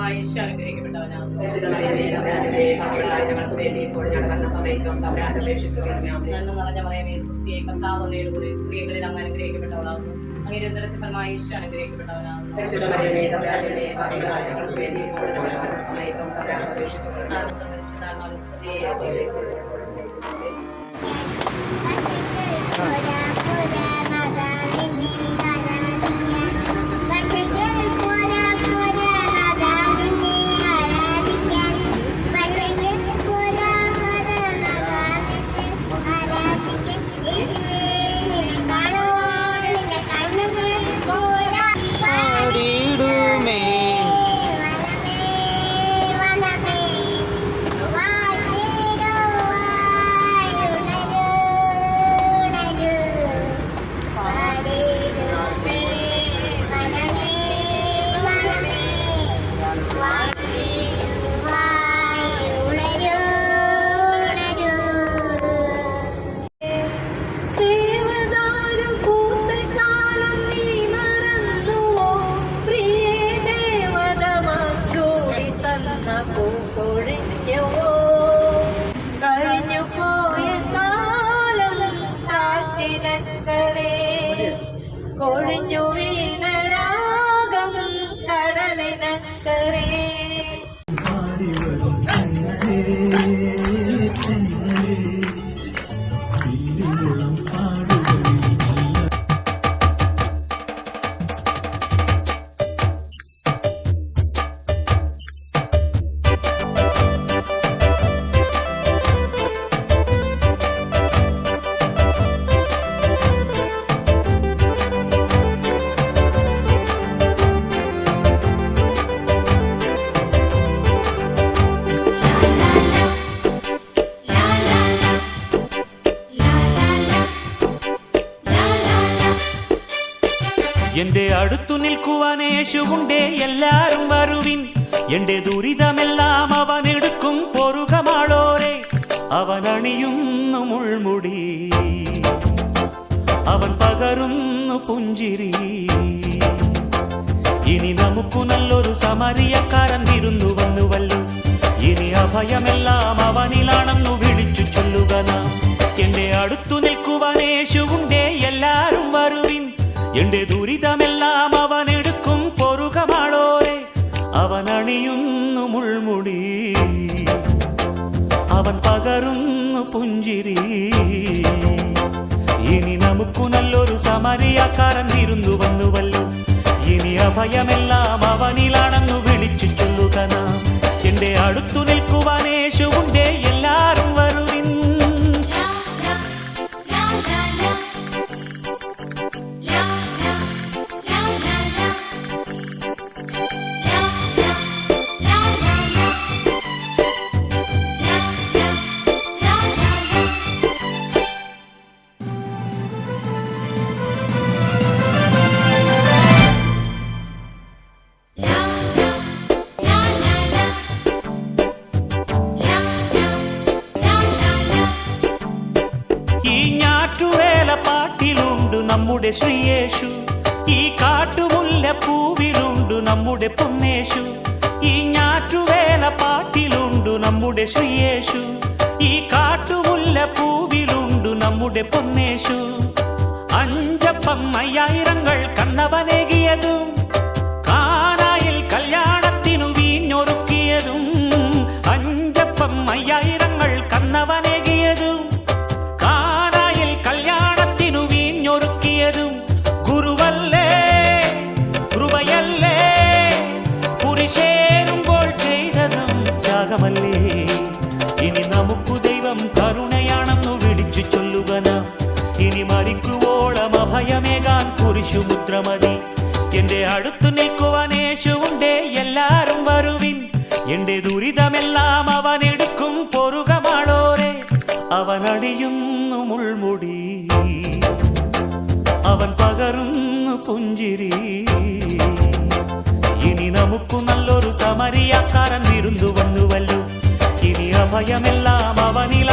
ഫലമായി ഈശോ അനുഗ്രഹിക്കപ്പെട്ടവനാകുന്നു. നന്മ നിറഞ്ഞ മറിയമേ സുസ്തിയെ കർത്താവ് അങ്ങയോടുകൂടി സ്ത്രീകളിൽ അങ്ങ് അനുഗ്രഹിക്കപ്പെട്ടവളാകുന്നു. അങ്ങയുടെ ഉദരത്തിൻ ഫലമായി ഈശോ അനുഗ്രഹിക്കപ്പെട്ടവനാകുന്നു. കൊഴിഞ്ഞു വീണരാഗം കടലിനക്കരെ എന്റെ അടുത്തു നിൽക്കുവാൻ യേശുവുണ്ടേ, എല്ലാരും വരുവിൻ. എന്റെ ദുരിതമെല്ലാം അവൻ എടുക്കും പൊറുകമാളോരെ. അവൻ അണിയുന്നു മുൾമുടി, അവൻ പകരുന്നു പുഞ്ചിരി. ഇനി നമുക്കു നല്ലൊരു സമരിയക്കാരൻ വിരുന്നു വന്നുവല്ലോ. ഇനി അഭയമെല്ലാം അവനിലാണെന്നു വിളിച്ചു ചൊല്ലുക നാം. എന്റെ അടുത്തു നിൽക്കുവാൻ യേശുവുണ്ടേ, എല്ലാരും വരുവിൻ. എന്റെ ദുരിതമെല്ലാം അവൻ എടുക്കും പൊറുകമാളോരെ. അവൻ അണിയുന്നു മുൾമുടി, അവൻ പകരുന്നു പുഞ്ചിരി. ഇനി നമുക്കു നല്ലൊരു സമരിയക്കാരൻ വിരുന്നു വന്നുവല്ലോ. ഇനി അഭയമെല്ലാം അവനിലാണെന്നു വിളിച്ചു ചൊല്ലുക നാം. എന്റെ അടുത്തു നിൽക്കുവാൻ യേശുവുണ്ടേ, എല്ലാരും വരുവിൻ. ഈ ഞാറ്റുവേല പാട്ടിലുണ്ട് നമ്മുടെ ശ്രീയേശു. ഈ കാട്ടുമുല്ല പൂവിലുണ്ട് നമ്മുടെ പൊന്നേശു. ഈ ഞാറ്റുവേല പാട്ടിലുണ്ട് നമ്മുടെ ശ്രീയേശു. ഈ കാട്ടുമുല്ല പൂവിലുണ്ട് നമ്മുടെ പൊന്നേശു. അഞ്ചപ്പം 5000 കണ്ണവനേകിയതും, കാനായിൽ കല്യാണത്തിനു വീഞ്ഞൊരുക്കിയതും. അഞ്ചപ്പം 5000 കണ്ണവനേകിയതും, കാനായിൽ കല്യാണത്തിനു വീഞ്ഞൊരുക്കിയതും. ഗുരുവല്ലേ കൃപയല്ലേ കുരിശേറുമ്പോൾ ചെയ്തതും ത്യാഗമല്ലേ. ഇനി നമുക്കു ദൈവം കരുണയാണെന്നു വിളിച്ചു ചൊല്ലുക നാം. ഇനി മരിക്കുവോളം അഭയമേകാൻ കുരിശുമുദ്രമതി. എന്റെ അടുത്തു നിൽക്കുവാൻ യേശുവുണ്ടേ, എല്ലാരും വരുവിൻ. എന്റെ ദുരിതമെല്ലാം അവൻ എടുക്കും പൊറുകമാളോരെ. അവൻ അണിയുന്നു മുൾമുടി, അവൻ പകരുന്നു പുഞ്ചിരി. ഇനി നമുക്കു നല്ലൊരു സമരിയക്കാരൻ വിരുന്നു വന്നുവല്ലോ. ഇനി അഭയമെല്ലാം അവനില